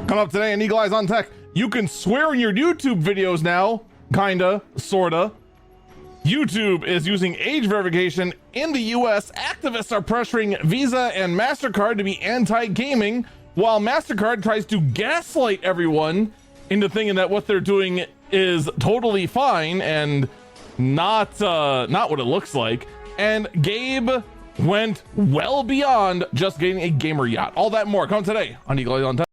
Coming up today on Eagle Eyes on Tech, you can swear in your YouTube videos now, kinda, sorta. YouTube is using age verification in the US. Activists are pressuring Visa and Mastercard to be anti-gaming, while Mastercard tries to gaslight everyone into thinking that what they're doing is totally fine and not what it looks like. And Gabe went well beyond just getting a gamer yacht. All that and more come today on Eagle Eyes on Tech.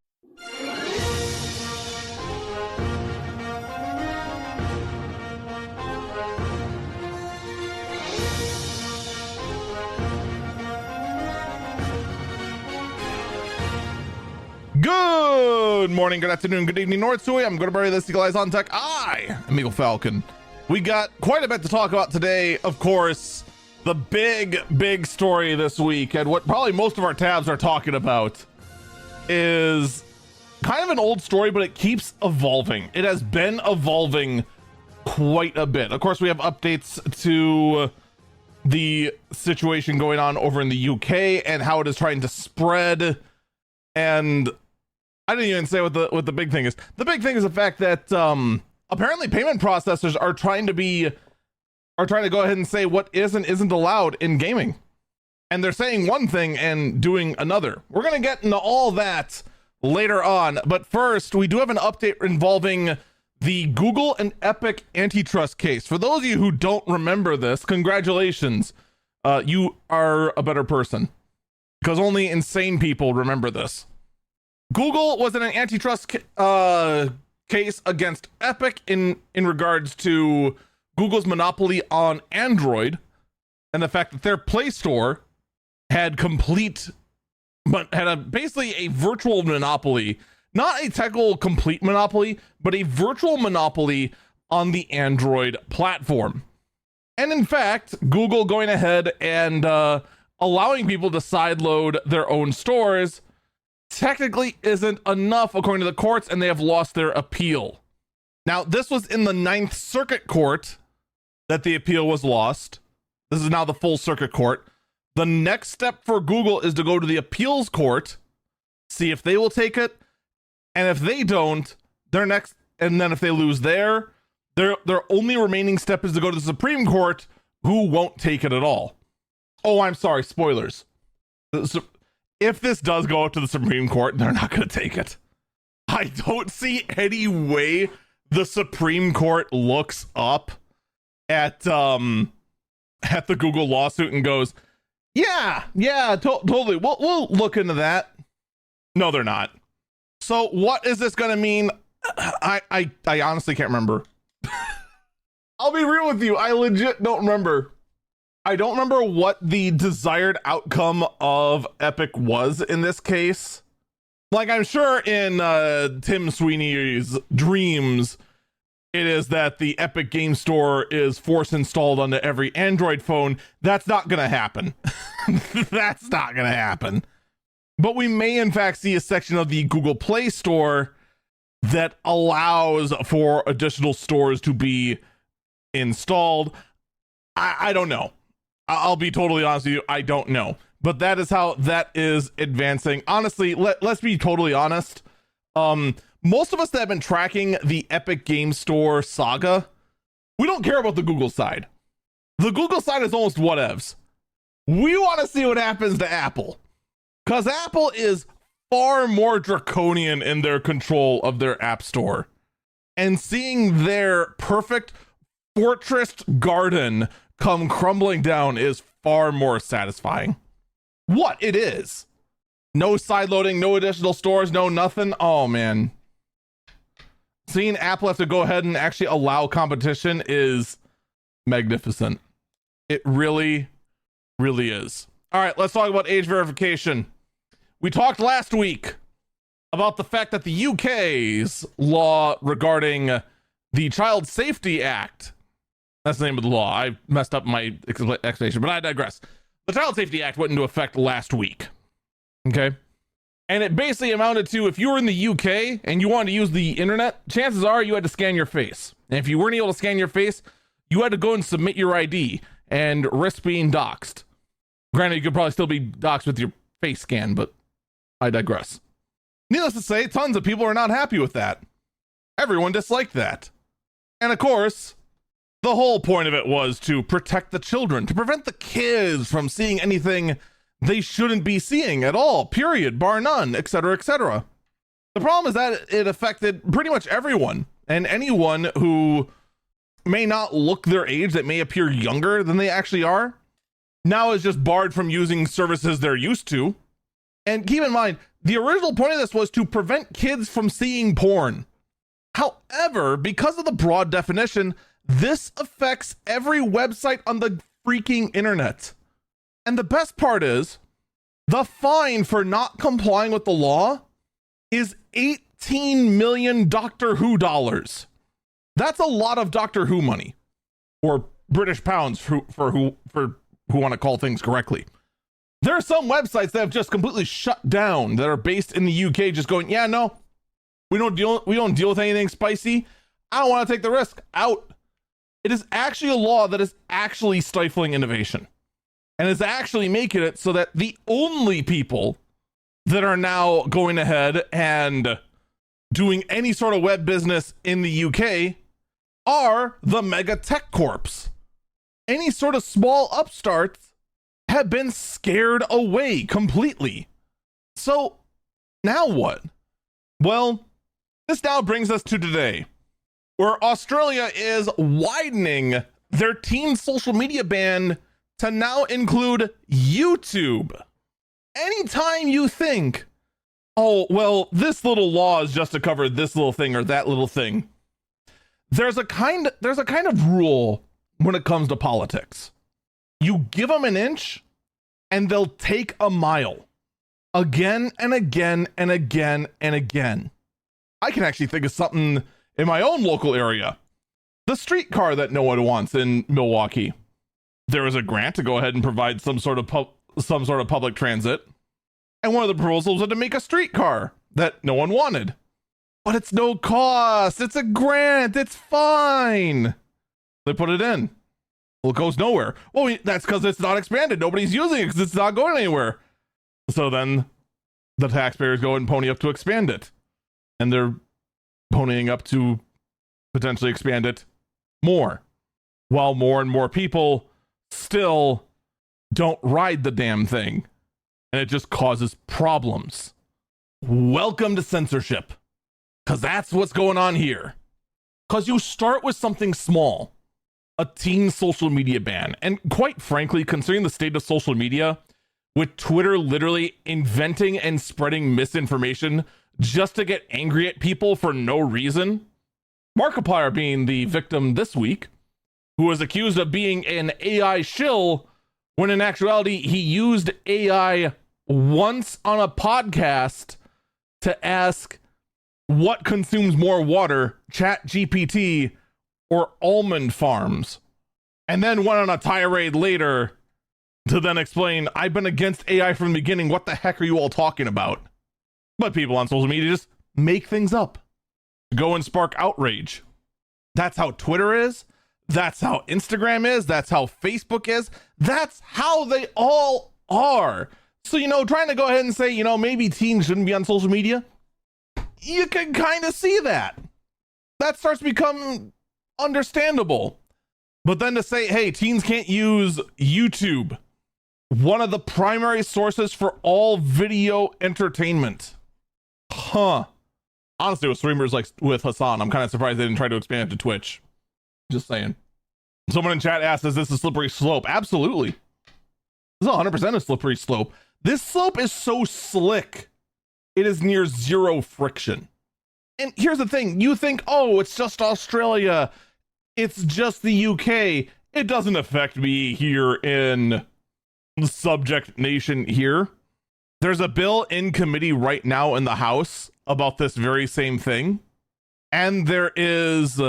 Good morning, good afternoon, good evening, North Sui. I'm going to bury this Eagle Eyes on Tech. I am Eagle Falcon. We got quite a bit to talk about today. Of course, the big story this week, and what probably most of our tabs are talking about, is kind of an old story, but it keeps evolving. It has been evolving quite a bit. Of course, we have updates to the situation going on over in the UK and how it is trying to spread. And I didn't even say what the big thing is. The big thing is the fact that apparently payment processors are trying to go ahead and say what is and isn't allowed in gaming. And they're saying one thing and doing another. We're going to get into all that later on. But first, we do have an update involving the Google and Epic antitrust case. For those of you who don't remember this, congratulations. You are a better person, because only insane people remember this. Google was in an antitrust case against Epic in regards to Google's monopoly on Android and the fact that their Play Store had basically a virtual monopoly, not a technical complete monopoly, but a virtual monopoly on the Android platform. And in fact, Google going ahead and allowing people to sideload their own stores technically isn't enough according to the courts, and they have lost their appeal. Now, this was in the Ninth Circuit Court that the appeal was lost. This is now the full circuit court. The next step for Google is to go to the appeals court, see if they will take it, and if they don't, their next, and then if they lose their only remaining step is to go to the Supreme Court, who won't take it at all. Oh, I'm sorry, spoilers. If this does go up to the Supreme Court, they're not going to take it. I don't see any way the Supreme Court looks up at the Google lawsuit and goes, totally. We'll look into that. No, they're not. So what is this going to mean? I honestly can't remember. I'll be real with you. I legit don't remember. I don't remember what the desired outcome of Epic was in this case. Like, I'm sure in Tim Sweeney's dreams, it is that the Epic Game Store is force installed onto every Android phone. That's not going to happen. That's not going to happen. But we may, in fact, see a section of the Google Play Store that allows for additional stores to be installed. I don't know. I'll be totally honest with you. I don't know. But that is how that is advancing. Honestly, let's be totally honest. Most of us that have been tracking the Epic Game Store saga, we don't care about the Google side. The Google side is almost whatevs. We want to see what happens to Apple, because Apple is far more draconian in their control of their app store. And seeing their perfect fortress garden come crumbling down is far more satisfying. What it is. No sideloading, no additional stores, no nothing. Oh man. Seeing Apple have to go ahead and actually allow competition is magnificent. It really, really is. All right, let's talk about age verification. We talked last week about the fact that the UK's law regarding the Child Safety Act, that's the name of the law. I messed up my explanation, but I digress. The Child Safety Act went into effect last week. Okay. And it basically amounted to, if you were in the UK and you wanted to use the internet, chances are you had to scan your face. And if you weren't able to scan your face, you had to go and submit your ID and risk being doxxed. Granted, you could probably still be doxxed with your face scan, but I digress. Needless to say, tons of people are not happy with that. Everyone disliked that. And of course, the whole point of it was to protect the children, to prevent the kids from seeing anything they shouldn't be seeing at all, period, bar none, etc., etc. The problem is that it affected pretty much everyone, and anyone who may not look their age, that may appear younger than they actually are, now is just barred from using services they're used to. And keep in mind, the original point of this was to prevent kids from seeing porn. However, because of the broad definition, this affects every website on the freaking internet. And the best part is, the fine for not complying with the law is 18 million Doctor Who dollars. That's a lot of Doctor Who money, or British pounds for who want to call things correctly. There are some websites that have just completely shut down that are based in the UK, just going, yeah, no, we don't deal with anything spicy. I don't want to take the risk. Out. It is actually a law that is actually stifling innovation, and is actually making it so that the only people that are now going ahead and doing any sort of web business in the UK are the mega tech corps. Any sort of small upstarts have been scared away completely. So now what? Well, this now brings us to today, where Australia is widening their teen social media ban to now include YouTube. Anytime you think, oh, well, this little law is just to cover this little thing or that little thing, there's a kind of rule when it comes to politics. You give them an inch and they'll take a mile, again and again and again and again. I can actually think of something in my own local area. The streetcar that no one wants in Milwaukee. There was a grant to go ahead and provide some sort of public transit. And one of the proposals was to make a streetcar that no one wanted. But it's no cost. It's a grant. It's fine. They put it in. Well, it goes nowhere. Well, that's because it's not expanded. Nobody's using it because it's not going anywhere. So then the taxpayers go and pony up to expand it. And they're ponying up to potentially expand it more. While more and more people still don't ride the damn thing. And it just causes problems. Welcome to censorship. Because that's what's going on here. Because you start with something small. A teen social media ban. And quite frankly, considering the state of social media, with Twitter literally inventing and spreading misinformation just to get angry at people for no reason. Markiplier being the victim this week, who was accused of being an AI shill, when in actuality he used AI once on a podcast to ask what consumes more water, ChatGPT or almond farms, and then went on a tirade later to then explain, I've been against AI from the beginning, what the heck are you all talking about? But people on social media just make things up, go and spark outrage. That's how Twitter is. That's how Instagram is. That's how Facebook is. That's how they all are. So, trying to go ahead and say, maybe teens shouldn't be on social media, you can kind of see that. That starts to become understandable. But then to say, hey, teens can't use YouTube, one of the primary sources for all video entertainment. Honestly, with streamers like with Hassan, I'm kind of surprised they didn't try to expand it to Twitch. Just saying. Someone in chat asked, is this a slippery slope? Absolutely. This is 100% a slippery slope. This slope is so slick, it is near zero friction. And here's the thing. You think, oh, it's just Australia. It's just the UK. It doesn't affect me here in the subject nation here. There's a bill in committee right now in the House about this very same thing. And there is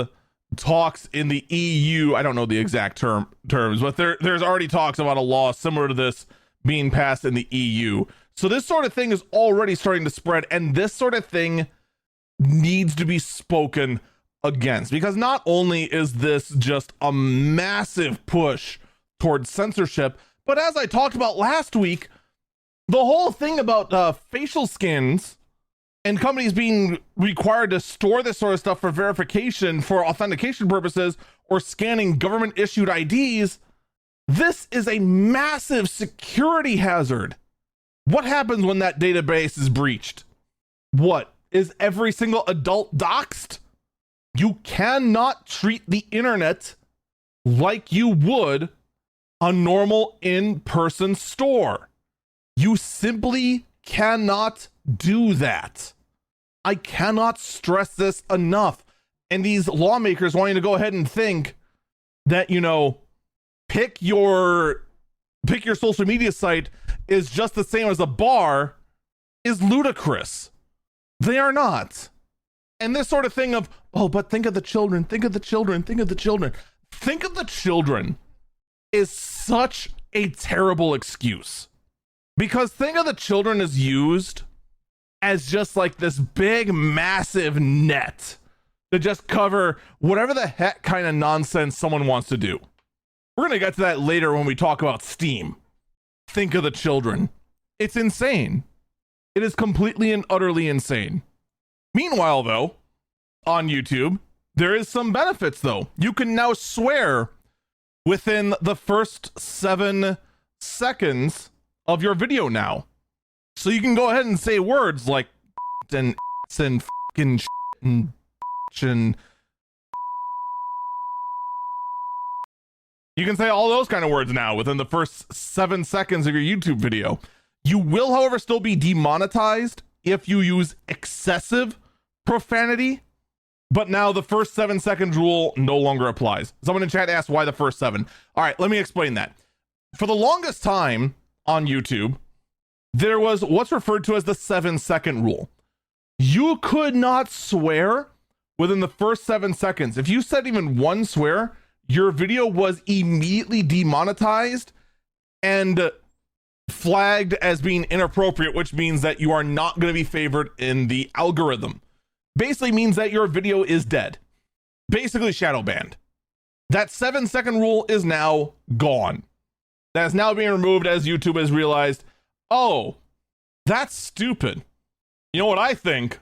talks in the EU. I don't know the exact terms, but there's already talks about a law similar to this being passed in the EU. So this sort of thing is already starting to spread, and this sort of thing needs to be spoken against, because not only is this just a massive push towards censorship, but as I talked about last week, the whole thing about facial skins and companies being required to store this sort of stuff for verification for authentication purposes or scanning government issued IDs, this is a massive security hazard. What happens when that database is breached? What? Is every single adult doxxed? You cannot treat the internet like you would a normal in-person store. You simply cannot do that. I cannot stress this enough. And these lawmakers wanting to go ahead and think that, you know, pick your social media site is just the same as a bar is ludicrous. They are not. And this sort of thing of, oh, but think of the children, think of the children, think of the children. Think of the children is such a terrible excuse. Because think of the children is used as just like this big, massive net to just cover whatever the heck kind of nonsense someone wants to do. We're going to get to that later when we talk about Steam. Think of the children. It's insane. It is completely and utterly insane. Meanwhile, though, on YouTube, there is some benefits, though. You can now swear within the first 7 seconds of your video now. So you can go ahead and say words like and fucking and you can say all those kind of words now within the first 7 seconds of your YouTube video. You will, however, still be demonetized if you use excessive profanity, but now the first 7 seconds rule no longer applies. Someone in chat asked why the first 7. All right, let me explain that. For the longest time on YouTube, there was what's referred to as the 7-second rule. You could not swear within the first 7 seconds. If you said even one swear, your video was immediately demonetized and flagged as being inappropriate, which means that you are not going to be favored in the algorithm. Basically means that your video is dead. Basically shadow banned. That 7-second rule is now gone. That is now being removed as YouTube has realized, oh, that's stupid. You know what I think?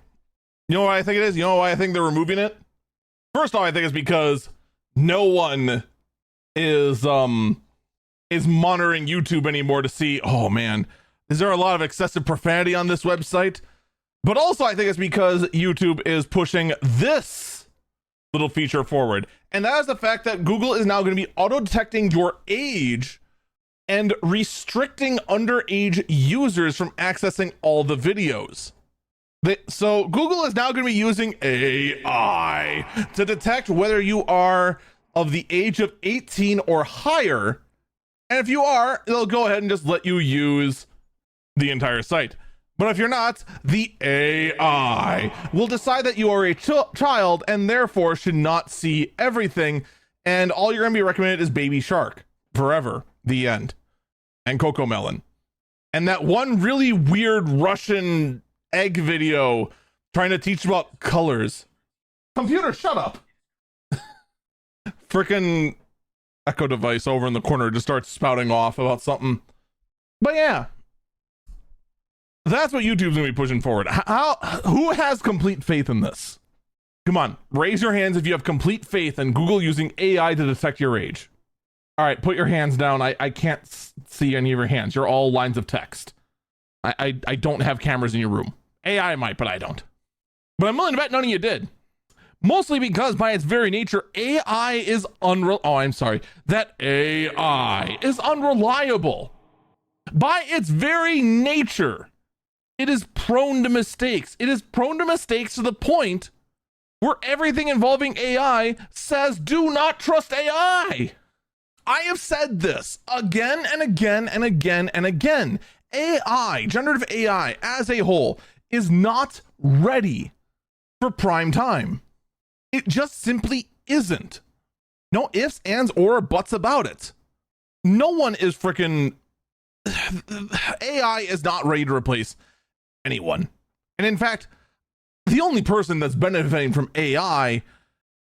You know what I think it is? You know why I think they're removing it? First off, I think it's because no one is monitoring YouTube anymore to see, oh man, is there a lot of excessive profanity on this website? But also I think it's because YouTube is pushing this little feature forward. And that is the fact that Google is now going to be auto-detecting your age and restricting underage users from accessing all the videos. So Google is now going to be using AI to detect whether you are of the age of 18 or higher. And if you are, they'll go ahead and just let you use the entire site. But if you're not, the AI will decide that you are a child and therefore should not see everything. And all you're going to be recommended is Baby Shark forever. The end. And Coco Melon. And that one really weird Russian egg video trying to teach about colors. Computer, shut up. Frickin' Echo device over in the corner just starts spouting off about something. But yeah, that's what YouTube's gonna be pushing forward. Who has complete faith in this? Come on, raise your hands if you have complete faith in Google using AI to detect your age. All right, put your hands down. I can't see any of your hands. You're all lines of text. I don't have cameras in your room. AI might, but I don't. But I'm willing to bet none of you did. Mostly because by its very nature, AI is that AI is unreliable. By its very nature, it is prone to mistakes. It is prone to mistakes to the point where everything involving AI says, do not trust AI. I have said this again and again and again and again. AI, generative AI as a whole, is not ready for prime time. It just simply isn't. No ifs, ands, or buts about it. No one is freaking... AI is not ready to replace anyone. And in fact, the only person that's benefiting from AI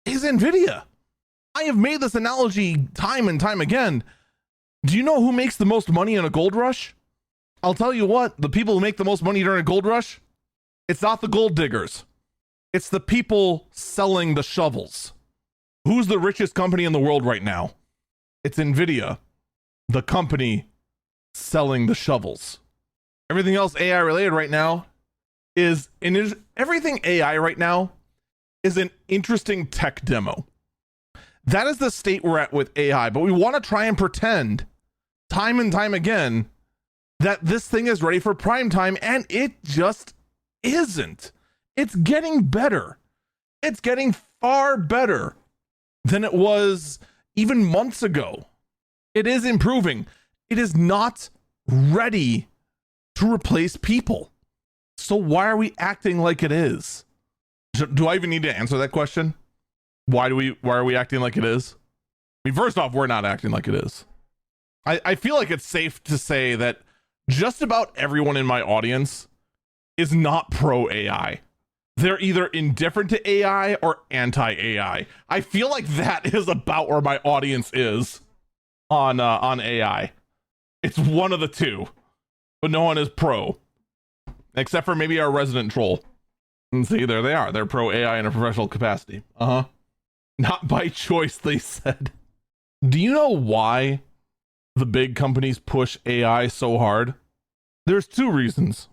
is NVIDIA. I have made this analogy time and time again. Do you know who makes the most money in a gold rush? I'll tell you what, the people who make the most money during a gold rush, It's not the gold diggers. It's the people selling the shovels. Who's the richest company in the world right now? It's NVIDIA, the company selling the shovels. Everything else AI related right now everything AI right now is an interesting tech demo. That is the state we're at with AI, but we want to try and pretend time and time again that this thing is ready for prime time, and it just isn't. It's getting better. It's getting far better than it was even months ago. It is improving. It is not ready to replace people. So why are we acting like it is? Do I even need to answer that question? Why are we acting like it is? I mean, first off, we're not acting like it is. I feel like it's safe to say that just about everyone in my audience is not pro AI. They're either indifferent to AI or anti-AI. I feel like that is about where my audience is on AI. It's one of the two, but no one is pro, except for maybe our resident troll. And see, there they are. They're pro AI in a professional capacity. Not by choice, they said. Do you know why the big companies push AI so hard? There's two reasons.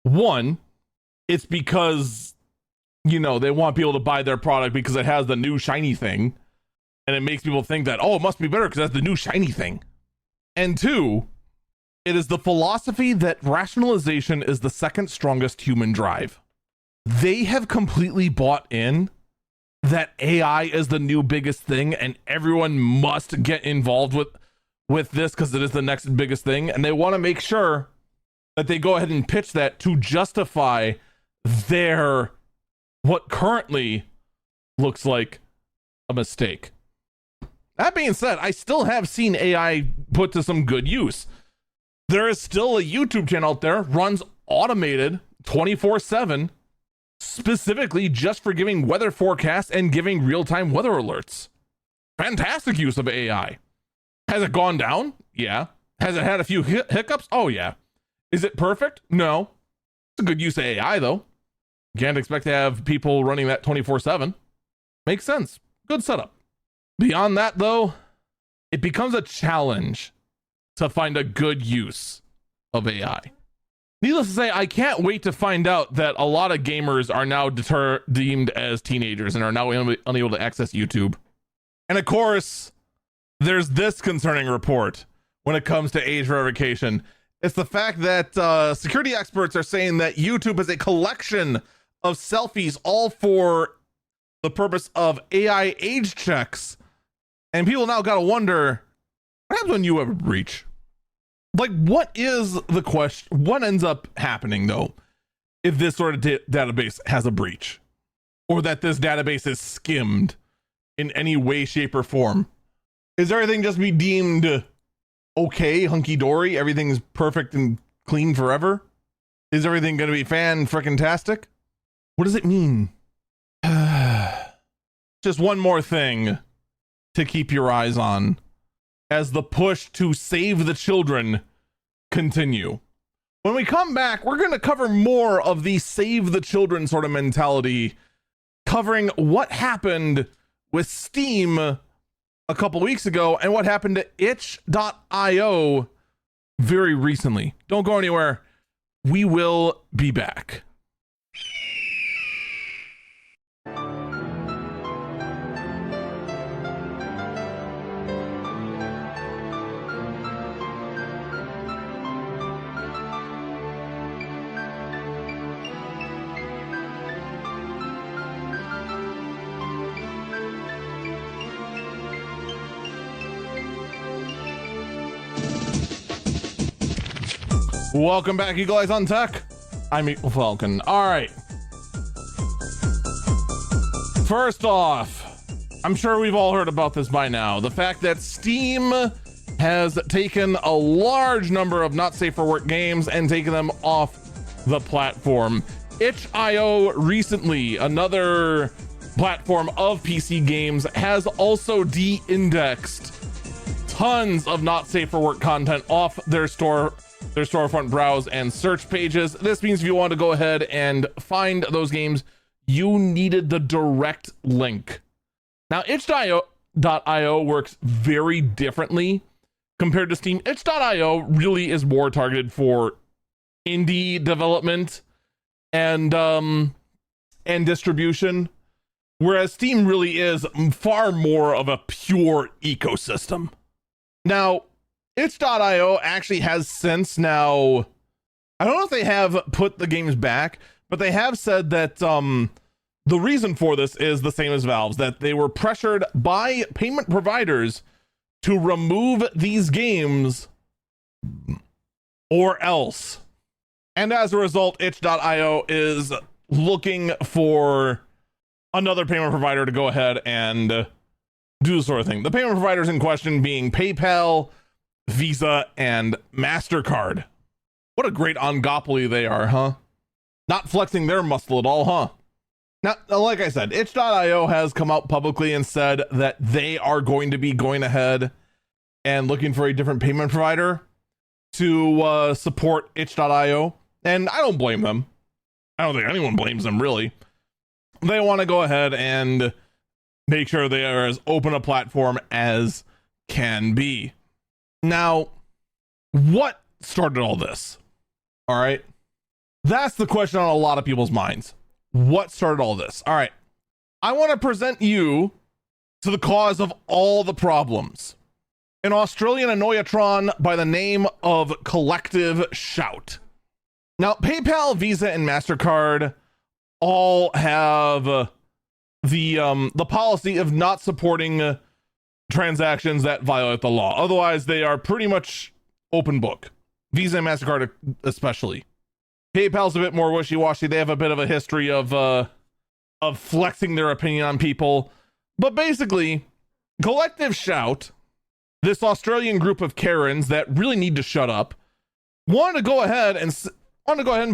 One, it's because, they want people to buy their product because it has the new shiny thing. And it makes people think that, oh, it must be better because that's the new shiny thing. And two, it is the philosophy that rationalization is the second strongest human drive. They have completely bought in that AI is the new biggest thing and everyone must get involved with this because it is the next biggest thing. And they want to make sure that they go ahead and pitch that to justify their what currently looks like a mistake. That being said, I still have seen AI put to some good use. There is still a YouTube channel out there, runs automated 24/7, specifically just for giving weather forecasts and giving real-time weather alerts. Fantastic use of AI. Has it gone down? Yeah. Has it had a few hiccups? Oh yeah. Is it perfect? No. It's a good use of AI though. Can't expect to have people running that 24/7. Makes sense. Good setup. Beyond that though, it becomes a challenge to find a good use of AI. Needless to say, I can't wait to find out that a lot of gamers are now deemed as teenagers and are now unable to access YouTube. And of course, there's this concerning report when it comes to age verification. It's the fact that security experts are saying that YouTube is a collection of selfies all for the purpose of AI age checks. And people now got to wonder, what happens when you have a breach? Like, what is the question? What ends up happening, though, if this sort of database has a breach? Or that this database is skimmed in any way, shape, or form? Is everything just be deemed okay, hunky-dory? Everything's perfect and clean forever? Is everything going to be fan-frickin-tastic? What does it mean? Just one more thing to keep your eyes on as the push to save the children continue. When we come back, we're going to cover more of the save the children sort of mentality, covering what happened with Steam a couple weeks ago and what happened to itch.io very recently. Don't go anywhere. We will be back. Welcome back, Eagle Eyes on Tech. I'm Falcon. All right. First off, I'm sure we've all heard about this by now. The fact that Steam has taken a large number of not safe for work games and taken them off the platform. itch.io recently, another platform of PC games, has also de-indexed tons of not safe for work content off their store their storefront browse and search pages. This means if you want to go ahead and find those games, you needed the direct link. Now, itch.io works very differently compared to Steam. Itch.io really is more targeted for indie development and distribution, whereas Steam really is far more of a pure ecosystem. Now, itch.io actually has since now, I don't know if they have put the games back, but they have said that the reason for this is the same as Valve's, that they were pressured by payment providers to remove these games or else. And as a result, itch.io is looking for another payment provider to go ahead and do the sort of thing. The payment providers in question being PayPal, Visa, and Mastercard. What a great oligopoly they are, huh? Not flexing their muscle at all, huh? Now, like I said, itch.io has come out publicly and said that they are going to be going ahead and looking for a different payment provider to support itch.io. And I don't blame them. I don't think anyone blames them, really. They want to go ahead and make sure they are as open a platform as can be. Now, what started all this? All right. That's the question on a lot of people's minds. What started all this? All right. I want to present you to the cause of all the problems. An Australian annoyatron by the name of Collective Shout. Now, PayPal, Visa, and Mastercard all have the policy of not supporting transactions that violate the law. Otherwise, they are pretty much open book. Visa and Mastercard especially. PayPal's a bit more wishy-washy. They have a bit of a history of flexing their opinion on people. But basically, Collective Shout, this Australian group of Karens that really need to shut up, wanted to go ahead and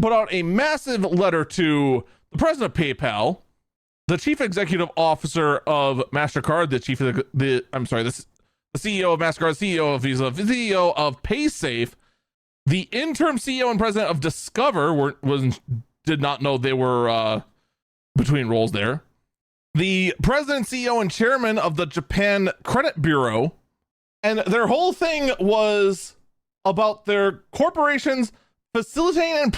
put out a massive letter to the president of PayPal, the chief executive officer of Mastercard, the CEO of Mastercard, CEO of Visa, the CEO of PaySafe, the interim CEO and president of Discover did not know they were between roles there. The president, CEO, and chairman of the Japan Credit Bureau, and their whole thing was about their corporations facilitating and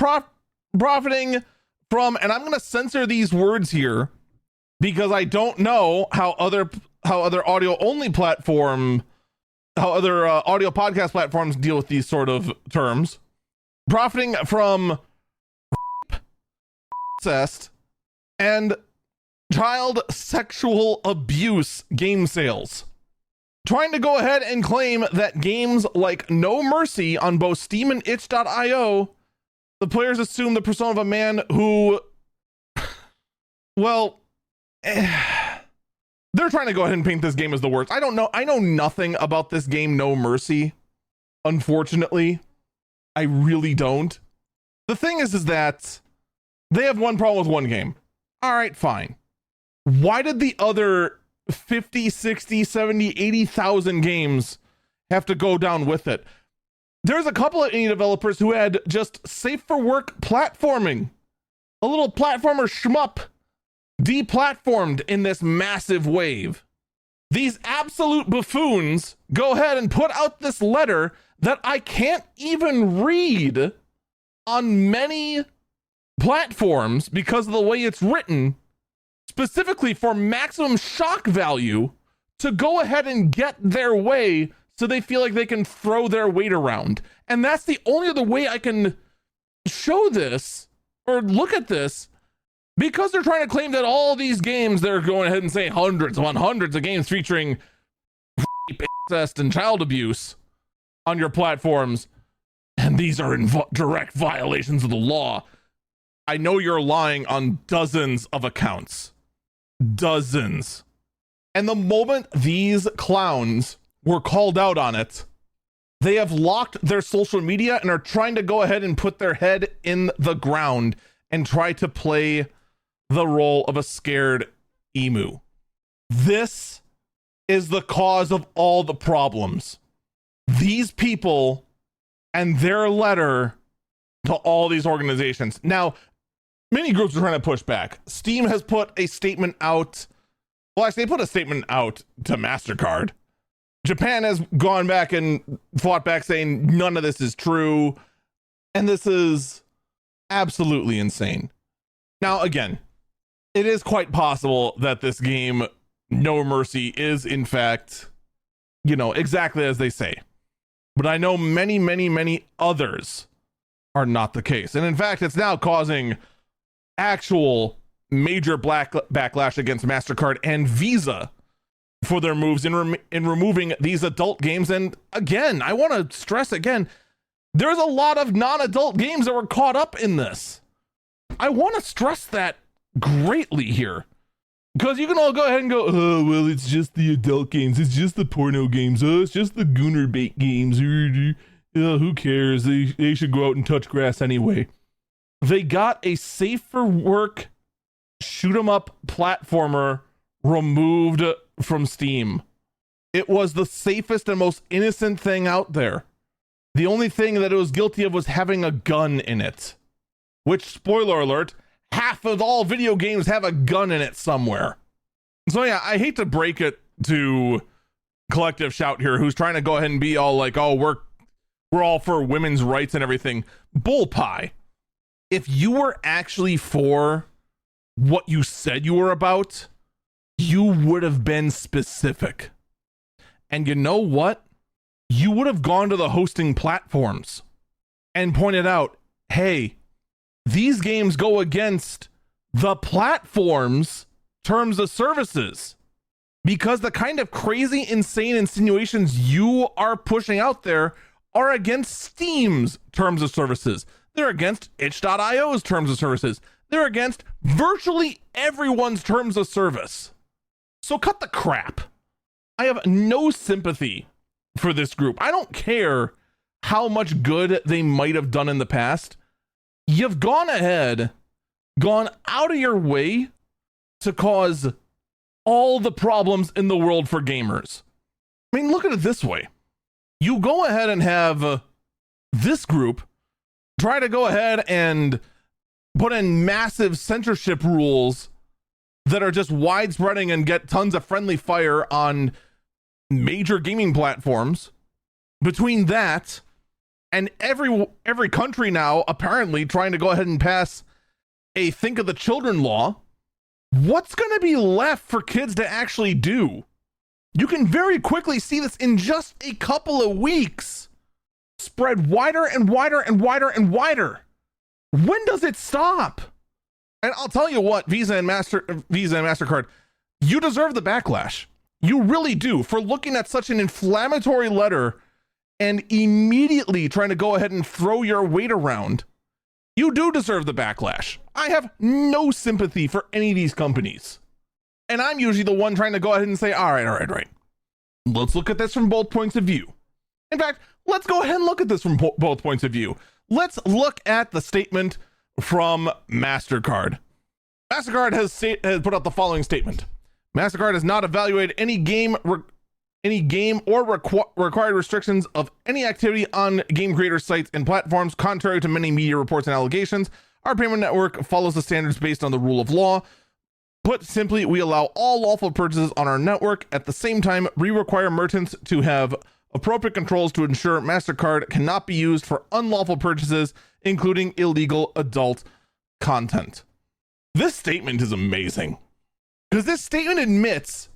profiting from, and I'm going to censor these words here because I don't know how other audio podcast platforms deal with these sort of terms. Profiting from incest and child sexual abuse game sales. Trying to go ahead and claim that games like No Mercy on both Steam and itch.io, the players assume the persona of a man who, well, they're trying to go ahead and paint this game as the worst. I don't know. I know nothing about this game, No Mercy. Unfortunately, I really don't. The thing is that they have one problem with one game. All right, fine. Why did the other 50, 60, 70, 80,000 games have to go down with it? There's a couple of indie developers who had just safe for work platforming. A little platformer shmup deplatformed in this massive wave. These absolute buffoons go ahead and put out this letter that I can't even read on many platforms because of the way it's written, specifically for maximum shock value to go ahead and get their way so they feel like they can throw their weight around. And that's the only other way I can show this or look at this, because they're trying to claim that all these games, they're going ahead and say hundreds upon hundreds of games featuring incest and child abuse on your platforms, and these are in direct violations of the law. I know you're lying on dozens of accounts. Dozens. And the moment these clowns were called out on it, they have locked their social media and are trying to go ahead and put their head in the ground and try to play the role of a scared emu. This is the cause of all the problems. These people and their letter to all these organizations. Now, many groups are trying to push back. Steam has put a statement out. Well, actually, they put a statement out to MasterCard. Japan has gone back and fought back saying none of this is true. And this is absolutely insane. Now, again, it is quite possible that this game, No Mercy, is in fact, exactly as they say. But I know many, many, many others are not the case. And in fact, it's now causing actual major backlash against Mastercard and Visa for their moves in removing these adult games. And again, I want to stress again, there's a lot of non-adult games that were caught up in this. I want to stress that greatly here, because you can all go ahead and go, oh, well, it's just the adult games. It's just the porno games. Oh, it's just the gooner bait games. Who cares? They should go out and touch grass anyway. They got a safe for work shoot 'em up platformer removed from Steam. It was the safest and most innocent thing out there. The only thing that it was guilty of was having a gun in it, which, spoiler alert, half of all video games have a gun in it somewhere. So yeah, I hate to break it to Collective Shout here, who's trying to go ahead and be all like, oh, we're all for women's rights and everything. Bull pie. If you were actually for what you said you were about, you would have been specific. And you know what? You would have gone to the hosting platforms and pointed out, hey, these games go against the platform's terms of services, because the kind of crazy, insane insinuations you are pushing out there are against Steam's terms of services. They're against itch.io's terms of services. They're against virtually everyone's terms of service. So cut the crap. I have no sympathy for this group. I don't care how much good they might have done in the past. You've gone out of your way to cause all the problems in the world for gamers. I mean, look at it this way. You go ahead and have this group try to go ahead and put in massive censorship rules that are just widespreading and get tons of friendly fire on major gaming platforms. Between that and every country now apparently trying to go ahead and pass a think of the children law, what's going to be left for kids to actually do? You can very quickly see this in just a couple of weeks spread wider and wider and wider and wider. When does it stop? And I'll tell you what, Visa and Mastercard, you deserve the backlash. You really do, for looking at such an inflammatory letter and immediately trying to go ahead and throw your weight around. You do deserve the backlash. I have no sympathy for any of these companies. And I'm usually the one trying to go ahead and say, all right. Let's look at this from both points of view. In fact, let's go ahead and look at this from both points of view. Let's look at the statement from Mastercard. Mastercard has put out the following statement. Mastercard has not evaluated any game or required restrictions of any activity on game creator sites and platforms. Contrary to many media reports and allegations, our payment network follows the standards based on the rule of law. Put simply, we allow all lawful purchases on our network. At the same time, we require merchants to have appropriate controls to ensure Mastercard cannot be used for unlawful purchases, including illegal adult content. This statement is amazing, because this statement admits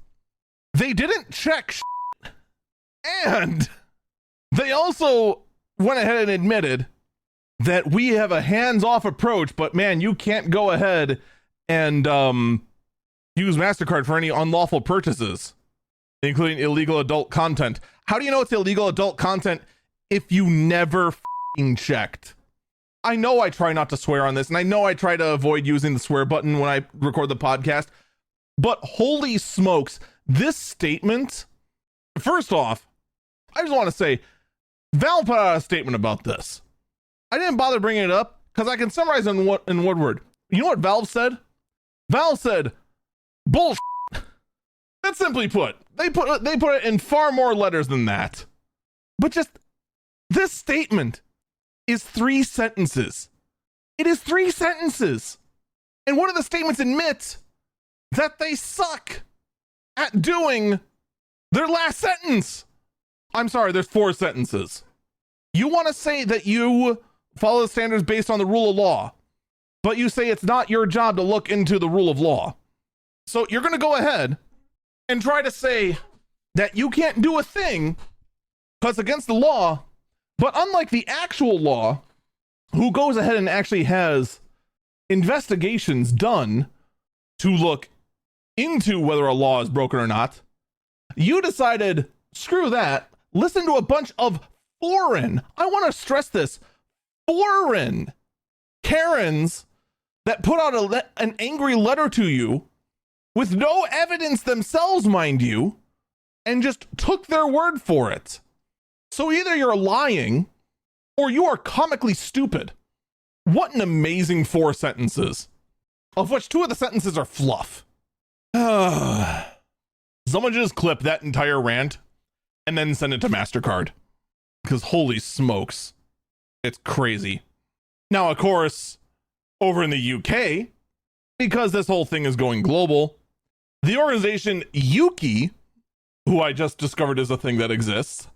they didn't check shit, and they also went ahead and admitted that we have a hands-off approach, but man, you can't go ahead and use Mastercard for any unlawful purchases, including illegal adult content. How do you know it's illegal adult content if you never f***ing checked? I know I try not to swear on this, and I know I try to avoid using the swear button when I record the podcast, but holy smokes, this statement, first off, I just want to say, Valve put out a statement about this. I didn't bother bringing it up because I can summarize in one word. You know what Valve said? Valve said, bullshit. That's simply put. They put it in far more letters than that. But just This statement is 3 sentences. It is 3 sentences. And one of the statements admits that they suck at doing their last sentence. I'm sorry, there's 4 sentences. You want to say that you follow the standards based on the rule of law, but you say it's not your job to look into the rule of law. So you're going to go ahead and try to say that you can't do a thing because against the law, but unlike the actual law, who goes ahead and actually has investigations done to look into whether a law is broken or not, you decided, screw that, listen to a bunch of foreign, I want to stress this, foreign Karens that put out an angry letter to you with no evidence themselves, mind you, and just took their word for it. So either you're lying or you are comically stupid. What an amazing 4 sentences, of which 2 of the sentences are fluff. Someone just clip that entire rant and then send it to Mastercard, because holy smokes, it's crazy. Now, of course, over in the UK, because this whole thing is going global, the organization Yuki, who I just discovered is a thing that exists,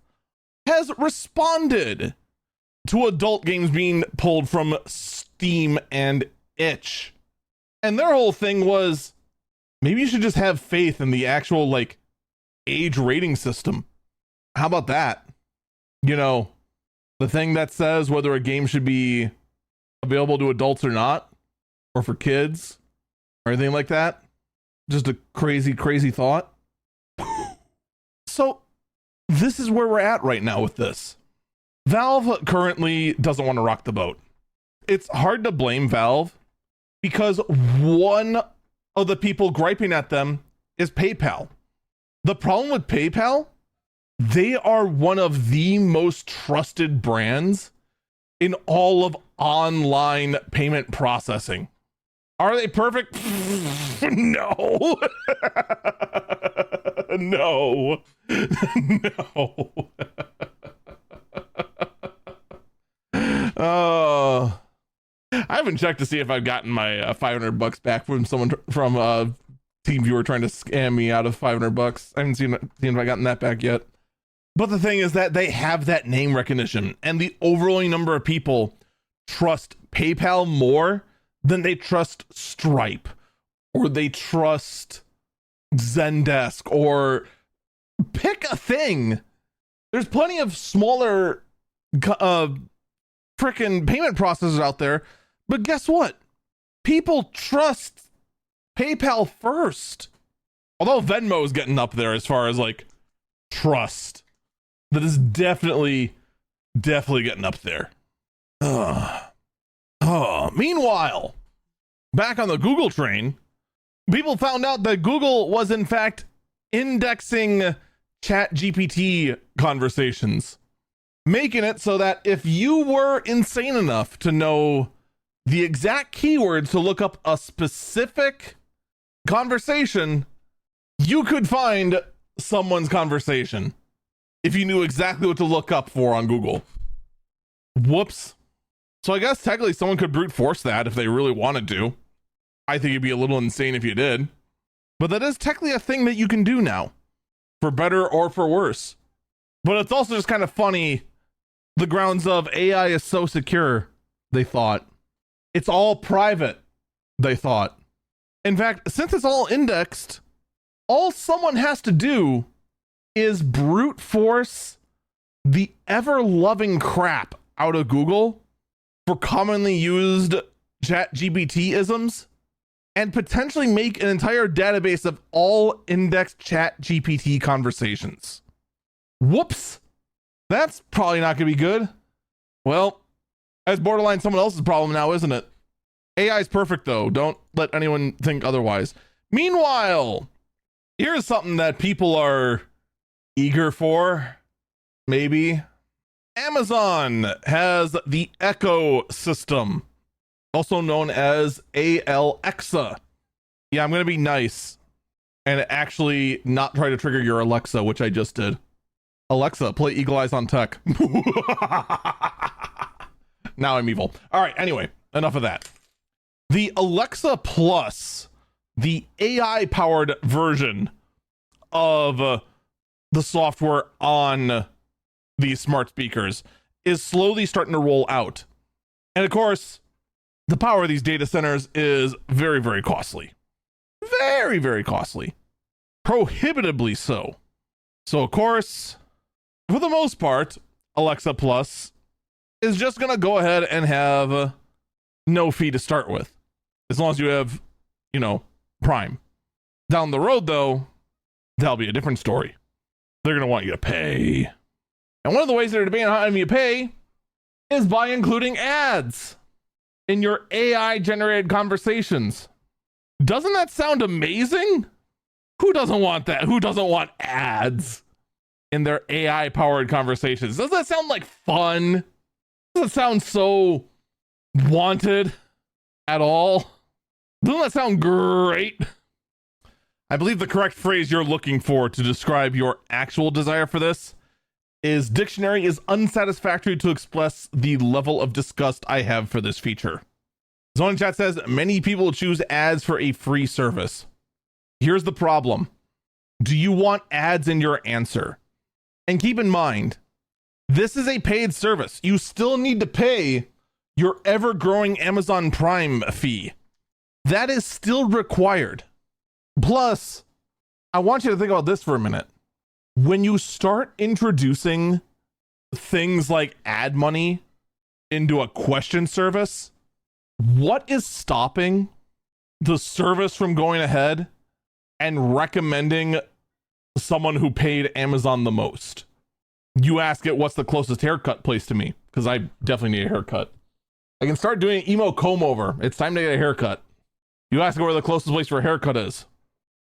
has responded to adult games being pulled from Steam and itch. And their whole thing was, maybe you should just have faith in the actual, like, age rating system. How about that? You know, the thing that says whether a game should be available to adults or not, or for kids, or anything like that. Just a crazy, crazy thought. So, this is where we're at right now with this. Valve currently doesn't want to rock the boat. It's hard to blame Valve because one of the people griping at them is PayPal. The problem with PayPal, they are one of the most trusted brands in all of online payment processing. Are they perfect? No. No. No. I haven't checked to see if I've gotten my $500 back from someone from a team viewer trying to scam me out of $500. I haven't seen if I gotten that back yet. But the thing is that they have that name recognition, and the overwhelming number of people trust PayPal more than they trust Stripe, or they trust Zendesk, or pick a thing. There's plenty of smaller frickin' payment processors out there, but guess what? People trust PayPal first. Although Venmo is getting up there as far as like trust. That is definitely getting up there. Meanwhile, back on the Google train, people found out that Google was in fact indexing ChatGPT conversations, making it so that if you were insane enough to know the exact keywords to look up a specific conversation, you could find someone's conversation if you knew exactly what to look up for on Google. Whoops. So I guess technically someone could brute force that if they really wanted to. I think it'd be a little insane if you did. But that is technically a thing that you can do now, for better or for worse. But it's also just kind of funny, the grounds of AI is so secure, they thought. It's all private, they thought. In fact, since it's all indexed, all someone has to do is brute force the ever-loving crap out of Google for commonly used ChatGPT-isms and potentially make an entire database of all indexed ChatGPT conversations. Whoops. That's probably not going to be good. Well, that's borderline someone else's problem now, isn't it? AI is perfect, though. Don't let anyone think otherwise. Meanwhile, here's something that people are eager for, maybe. Amazon has the Echo system, also known as Alexa. Yeah, I'm going to be nice and actually not try to trigger your Alexa, which I just did. Alexa, play Eagle Eyes on Tech. Now I'm evil. All right, anyway, enough of that. The Alexa Plus, the AI-powered version of the software on these smart speakers, is slowly starting to roll out. And of course, the power of these data centers is very, very costly. Very, very costly. Prohibitively so. So of course, for the most part, Alexa Plus is just going to go ahead and have no fee to start with. As long as you have, Prime. Down the road, though, that'll be a different story. They're going to want you to pay. And one of the ways they're debating how you pay is by including ads in your AI-generated conversations. Doesn't that sound amazing? Who doesn't want that? Who doesn't want ads in their AI-powered conversations? Doesn't that sound like fun? Doesn't sound so wanted at all? Doesn't that sound great? I believe the correct phrase you're looking for to describe your actual desire for this is dictionary is unsatisfactory to express the level of disgust I have for this feature. Zone Chat says many people choose ads for a free service. Here's the problem. Do you want ads in your answer? And keep in mind, this is a paid service. You still need to pay your ever-growing Amazon Prime fee. That is still required. Plus, I want you to think about this for a minute. When you start introducing things like ad money into a question service, what is stopping the service from going ahead and recommending someone who paid Amazon the most? You ask it, what's the closest haircut place to me? Because I definitely need a haircut. I can start doing emo comb over. It's time to get a haircut. You ask it where the closest place for a haircut is.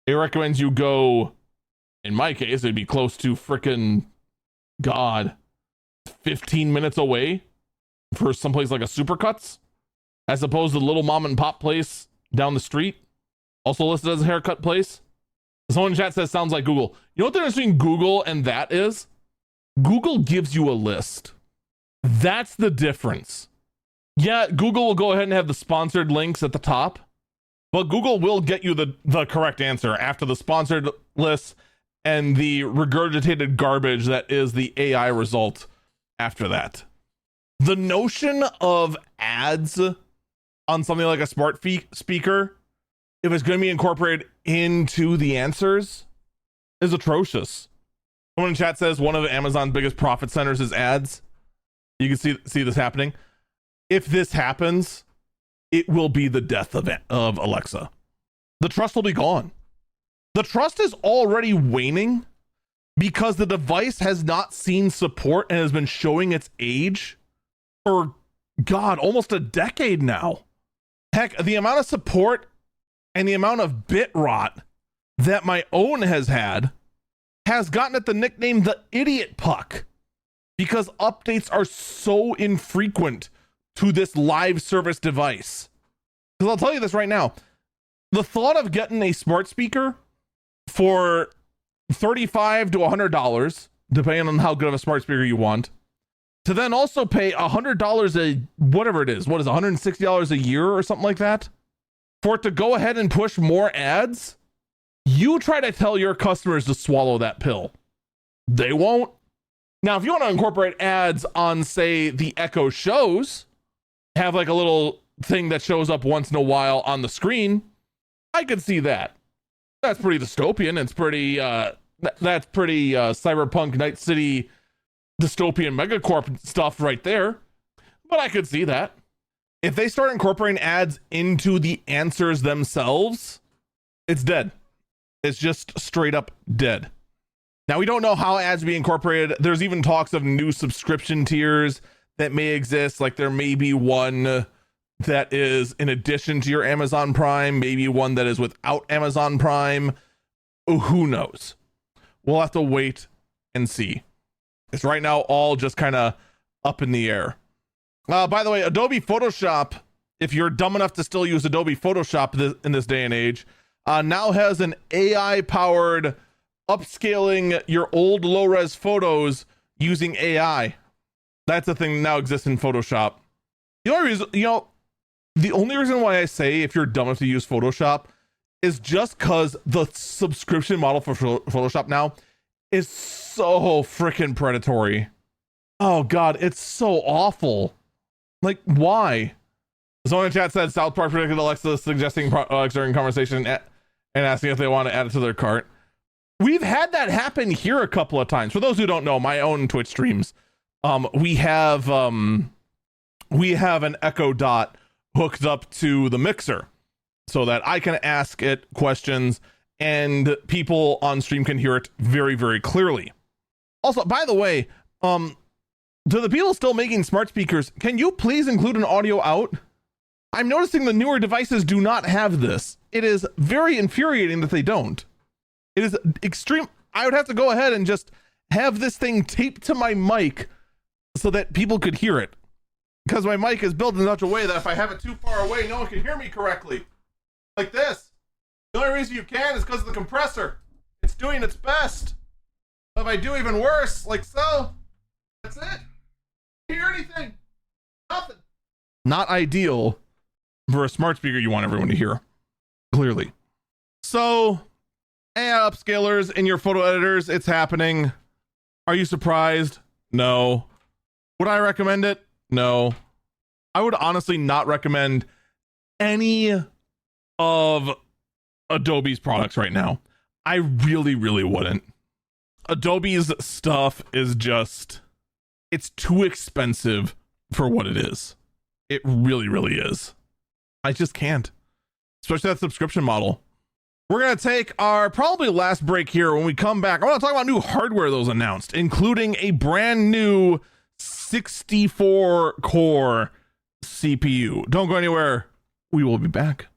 It recommends you go, in my case, it'd be close to frickin' 15 minutes away for someplace like a Supercuts, as opposed to the little mom and pop place down the street, also listed as a haircut place. Someone in chat says, sounds like Google. You know what the difference between Google and that is? Google gives you a list. That's the difference. Yeah, Google will go ahead and have the sponsored links at the top, but Google will get you the correct answer after the sponsored list and the regurgitated garbage that is the AI result after that. The notion of ads on something like a smart speaker, if it's going to be incorporated into the answers, is atrocious. Someone in chat says one of Amazon's biggest profit centers is ads. You can see this happening. If this happens, it will be the death of Alexa. The trust will be gone. The trust is already waning because the device has not seen support and has been showing its age for, almost a decade now. Heck, the amount of support and the amount of bit rot that my own has had has gotten it the nickname the idiot puck because updates are so infrequent to this live service device. Because I'll tell you this right now, the thought of getting a smart speaker for $35 to $100, depending on how good of a smart speaker you want, to then also pay $100 whatever it is, what is it, $160 a year or something like that, for it to go ahead and push more ads. You try to tell your customers to swallow that pill. They won't. Now, if you want to incorporate ads on, say, the Echo shows, have like a little thing that shows up once in a while on the screen, I could see that. That's pretty dystopian. It's pretty, that's pretty cyberpunk Night City dystopian megacorp stuff right there. But I could see that. If they start incorporating ads into the answers themselves, it's dead. It's just straight up dead. Now, we don't know how ads be incorporated. There's even talks of new subscription tiers that may exist. Like there may be one that is in addition to your Amazon Prime, maybe one that is without Amazon Prime. Oh, who knows? We'll have to wait and see. It's right now all just kind of up in the air. By the way, Adobe Photoshop, if you're dumb enough to still use Adobe Photoshop in this day and age, now has an AI-powered upscaling your old low-res photos using AI. That's a thing that now exists in Photoshop. The only reason why I say if you're dumb enough to use Photoshop is just because the subscription model for Photoshop now is so freaking predatory. Oh God, it's so awful. Like, why? Someone in chat said South Park predicted Alexa suggesting Alexa during conversation and asking if they want to add it to their cart. We've had that happen here a couple of times. For those who don't know, my own Twitch streams, we have an Echo Dot hooked up to the mixer so that I can ask it questions and people on stream can hear it very, very clearly. Also, by the way, to the people still making smart speakers, can you please include an audio out? I'm noticing the newer devices do not have this. It is very infuriating that they don't. It is extreme. I would have to go ahead and just have this thing taped to my mic so that people could hear it. Because my mic is built in such a way that if I have it too far away, no one can hear me correctly. Like this. The only reason you can is because of the compressor. It's doing its best. If I do even worse, like so, that's it. Hear anything? Nothing. Not ideal for a smart speaker you want everyone to hear. Clearly. So, AI upscalers in your photo editors, it's happening. Are you surprised? No. Would I recommend it? No. I would honestly not recommend any of Adobe's products right now. I really, really wouldn't. Adobe's stuff is just, it's too expensive for what it is. It really, really is. I just can't. Especially that subscription model. We're going to take our probably last break here. When we come back, I want to talk about new hardware that was announced, including a brand new 64 core CPU. Don't go anywhere. We will be back.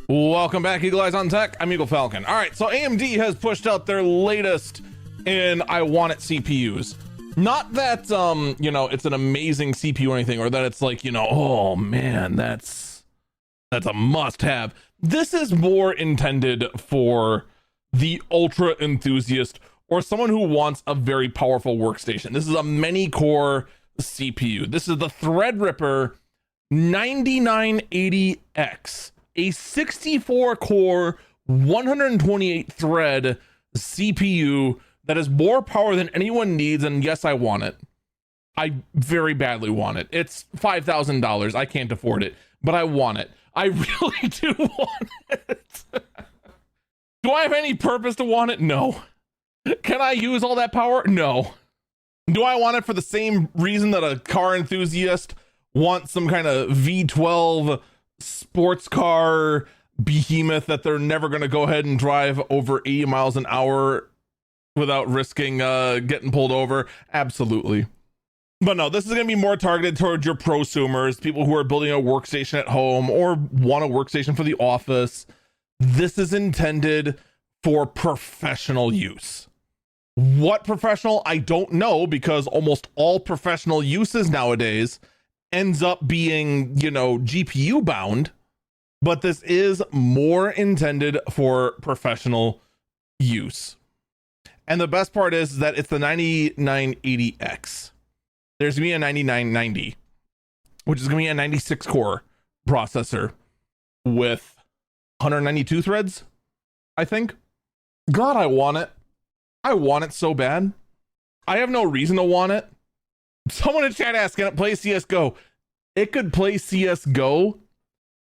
Welcome back, Eagle Eyes on Tech. I'm Eagle Falcon. All right, so AMD has pushed out their latest in I Want It CPUs. Not that, it's an amazing CPU or anything, or that it's like, oh man, that's a must have. This is more intended for the ultra enthusiast or someone who wants a very powerful workstation. This is a many core CPU. This is the Threadripper 9980X. A 64 core, 128 thread CPU that is more power than anyone needs. And yes, I want it. I very badly want it. It's $5,000. I can't afford it, but I want it. I really do want it. Do I have any purpose to want it? No. Can I use all that power? No. Do I want it for the same reason that a car enthusiast wants some kind of V12 sports car behemoth that they're never going to go ahead and drive over 80 miles an hour without risking getting pulled over? Absolutely. But no, this is going to be more targeted towards your prosumers, people who are building a workstation at home or want a workstation for the office. This is intended for professional use. What professional? I don't know, because almost all professional uses nowadays ends up being, GPU bound, but this is more intended for professional use. And the best part is that it's the 9980X. There's gonna be a 9990, which is gonna be a 96 core processor with 192 threads, I think. God, I want it. I want it so bad. I have no reason to want it. Someone in chat asked, can it play CSGO? It could play CSGO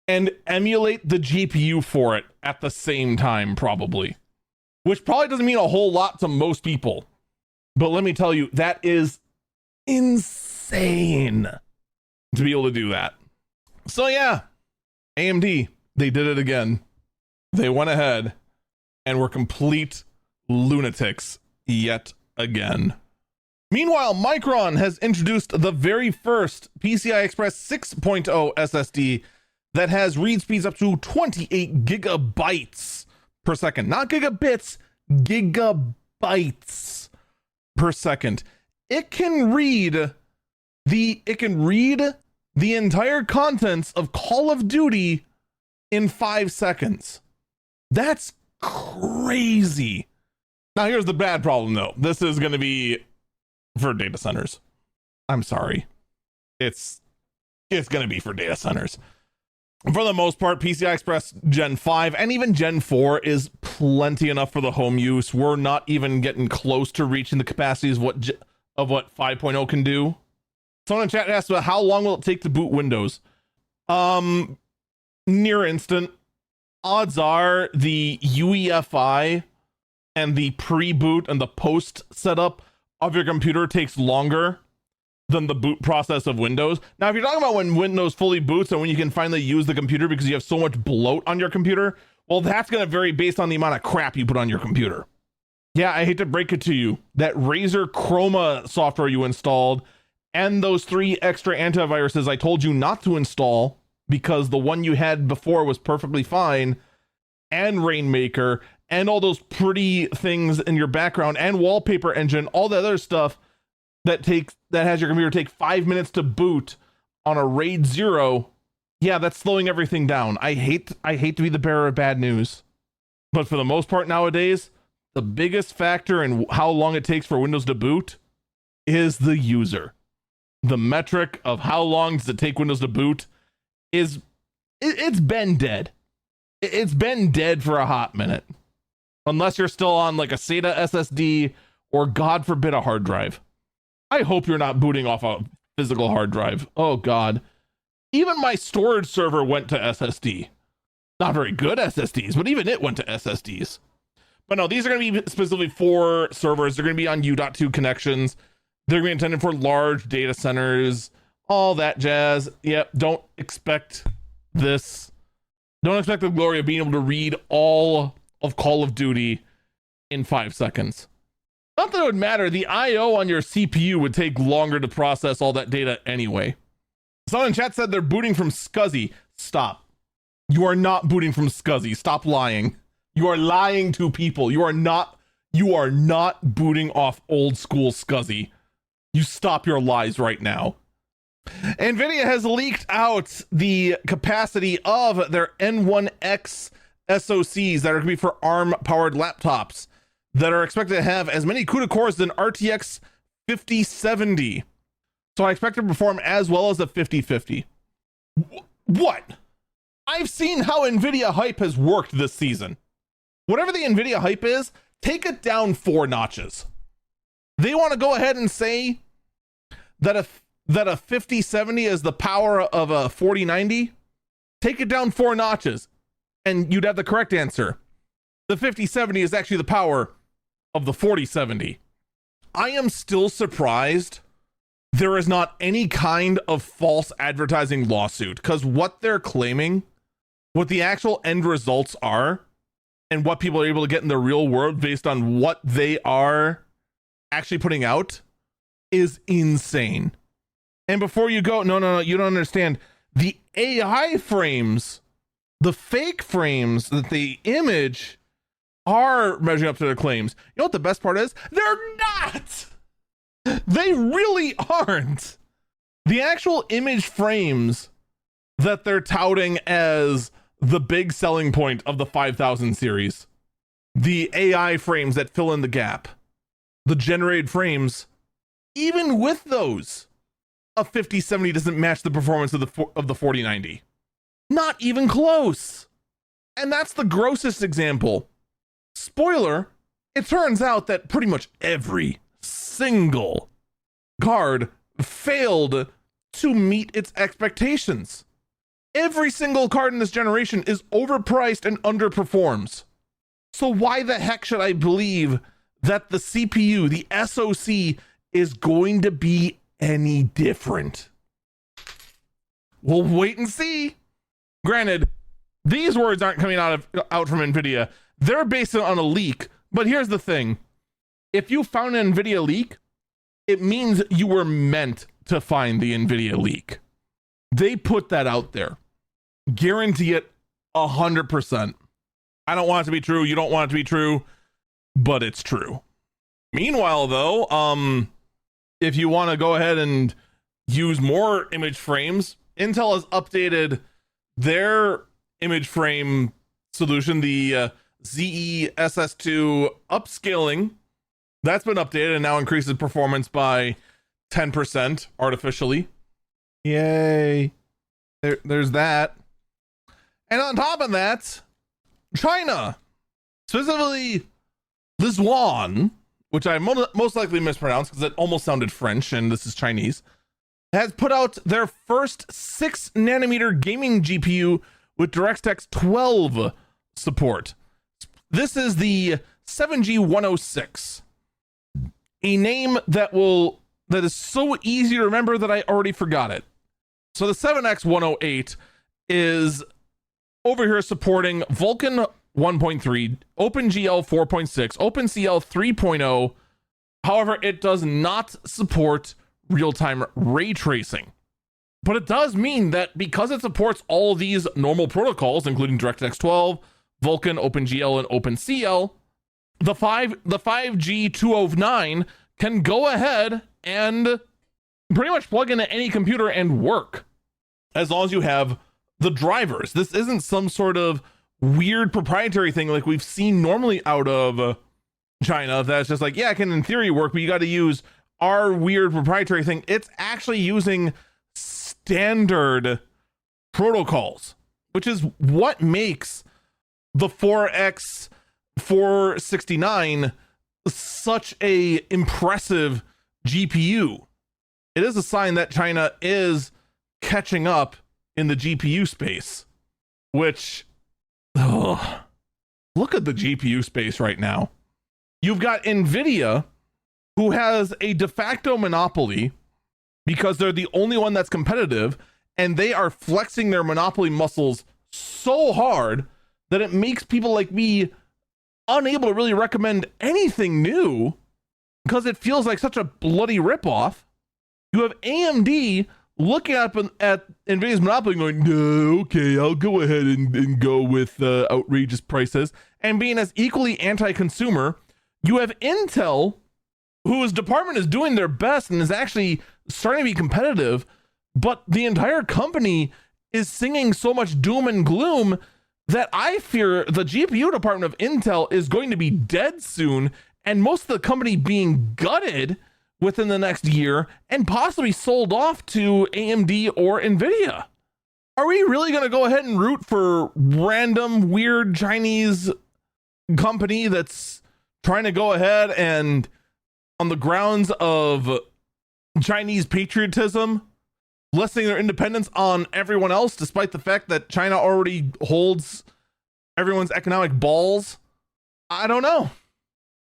and emulate the GPU for it at the same time, probably. Which probably doesn't mean a whole lot to most people. But let me tell you, that is insane to be able to do that. So yeah, AMD, they did it again. They went ahead and were complete lunatics yet again. Meanwhile, Micron has introduced the very first PCI Express 6.0 SSD that has read speeds up to 28 gigabytes per second, not gigabits, gigabytes per second. It can read the entire contents of Call of Duty in 5 seconds. That's crazy. Now here's the bad problem though. This is going to be for data centers. I'm sorry. It's going to be for data centers. For the most part, PCI Express Gen 5 and even Gen 4 is plenty enough for the home use. We're not even getting close to reaching the capacities of what 5.0 can do. Someone in chat asked about how long will it take to boot Windows? Near instant. Odds are the UEFI and the pre-boot and the post setup of your computer takes longer than the boot process of Windows. Now, if you're talking about when Windows fully boots and when you can finally use the computer because you have so much bloat on your computer, well, that's going to vary based on the amount of crap you put on your computer. Yeah, I hate to break it to you. That Razer Chroma software you installed and those 3 extra antiviruses I told you not to install because the one you had before was perfectly fine, and Rainmaker, and all those pretty things in your background, and Wallpaper Engine, all the other stuff that has your computer take 5 minutes to boot on a RAID 0. Yeah, that's slowing everything down. I hate to be the bearer of bad news, but for the most part nowadays, the biggest factor in how long it takes for Windows to boot is the user. The metric of how long does it take Windows to boot it's been dead. It's been dead for a hot minute. Unless you're still on like a SATA SSD or God forbid a hard drive. I hope you're not booting off a physical hard drive. Oh God. Even my storage server went to SSD. Not very good SSDs, but even it went to SSDs. But no, these are going to be specifically for servers. They're going to be on U.2 connections. They're going to be intended for large data centers, all that jazz. Yep, don't expect this. Don't expect the glory of being able to read all of Call of Duty in 5 seconds. Not that it would matter. The I.O. on your CPU would take longer to process all that data anyway. Someone in chat said they're booting from SCSI. Stop. You are not booting from SCSI. Stop lying. You are lying to people. You are not booting off old school SCSI. You stop your lies right now. NVIDIA has leaked out the capacity of their N1X SoCs that are going to be for ARM-powered laptops that are expected to have as many CUDA cores than RTX 5070. So I expect to perform as well as a 5050. What? I've seen how NVIDIA hype has worked this season. Whatever the NVIDIA hype is, take it down 4 notches. They want to go ahead and say that a 5070 is the power of a 4090. Take it down 4 notches, and you'd have the correct answer. The 5070 is actually the power of the 4070. I am still surprised there is not any kind of false advertising lawsuit, because what they're claiming, what the actual end results are, and what people are able to get in the real world based on what they are actually putting out is insane. And before you go, no, you don't understand. The AI frames, the fake frames that the image are measuring up to their claims. You know what the best part is? They're not! They really aren't. The actual image frames that they're touting as the big selling point of the 5000 series, the AI frames that fill in the gap, the generated frames, even with those, a 5070 doesn't match the performance of the 4090. Not even close. And that's the grossest example. Spoiler, it turns out that pretty much every single card failed to meet its expectations. Every single card in this generation is overpriced and underperforms. So why the heck should I believe that the CPU, the SoC, is going to be any different? We'll wait and see. Granted, these words aren't coming out from NVIDIA. They're based on a leak. But here's the thing. If you found an NVIDIA leak, it means you were meant to find the NVIDIA leak. They put that out there. Guarantee it 100%. I don't want it to be true. You don't want it to be true, but it's true. Meanwhile, though, if you want to go ahead and use more image frames, Intel has updated their image frame solution, the ZESS2 upscaling. That's been updated and now increases performance by 10% artificially. Yay. There's that. And on top of that, China, specifically Lizuan, which I most likely mispronounced because it almost sounded French and this is Chinese, has put out their first 6 nanometer gaming GPU with DirectX 12 support. This is the 7G106, a name that is so easy to remember that I already forgot it. So the 7X108 is over here supporting Vulkan 1.3, OpenGL 4.6, OpenCL 3.0. However, it does not support real-time ray tracing. But it does mean that because it supports all these normal protocols, including DirectX 12, Vulkan, OpenGL, and OpenCL, the 5G209 can go ahead and pretty much plug into any computer and work as long as you have the drivers. This isn't some sort of weird proprietary thing like we've seen normally out of China that's just like, yeah, it can in theory work, but you got to use our weird proprietary thing. It's actually using standard protocols, which is what makes the 4X 469 such a impressive GPU. It is a sign that China is catching up in the GPU space, which, look at the GPU space right now. You've got NVIDIA, who has a de facto monopoly because they're the only one that's competitive, and they are flexing their monopoly muscles so hard that it makes people like me unable to really recommend anything new because it feels like such a bloody ripoff. You have AMD looking up at NVIDIA's monopoly going, no, okay, I'll go ahead and go with outrageous prices, and being as equally anti-consumer. You have Intel, whose department is doing their best and is actually starting to be competitive, but the entire company is singing so much doom and gloom that I fear the GPU department of Intel is going to be dead soon, and most of the company being gutted within the next year and possibly sold off to AMD or NVIDIA. Are we really going to go ahead and root for random weird Chinese company that's trying to go ahead and, on the grounds of Chinese patriotism, lessening their independence on everyone else, despite the fact that China already holds everyone's economic balls? I don't know.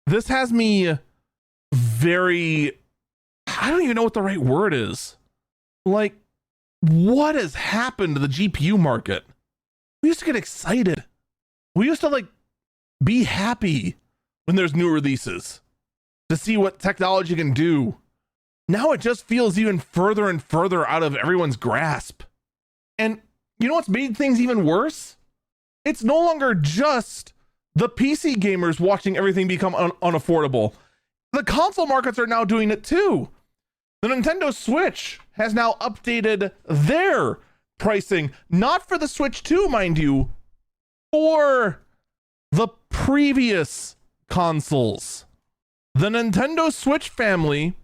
This has me very, I don't even know what the right word is. Like, what has happened to the GPU market? We used to get excited. We used to be happy when there's new releases to see what technology can do. Now it just feels even further and further out of everyone's grasp. And you know what's made things even worse? It's no longer just the PC gamers watching everything become unaffordable. The console markets are now doing it too. The Nintendo Switch has now updated their pricing, not for the Switch 2, mind you, for the previous consoles. The Nintendo Switch family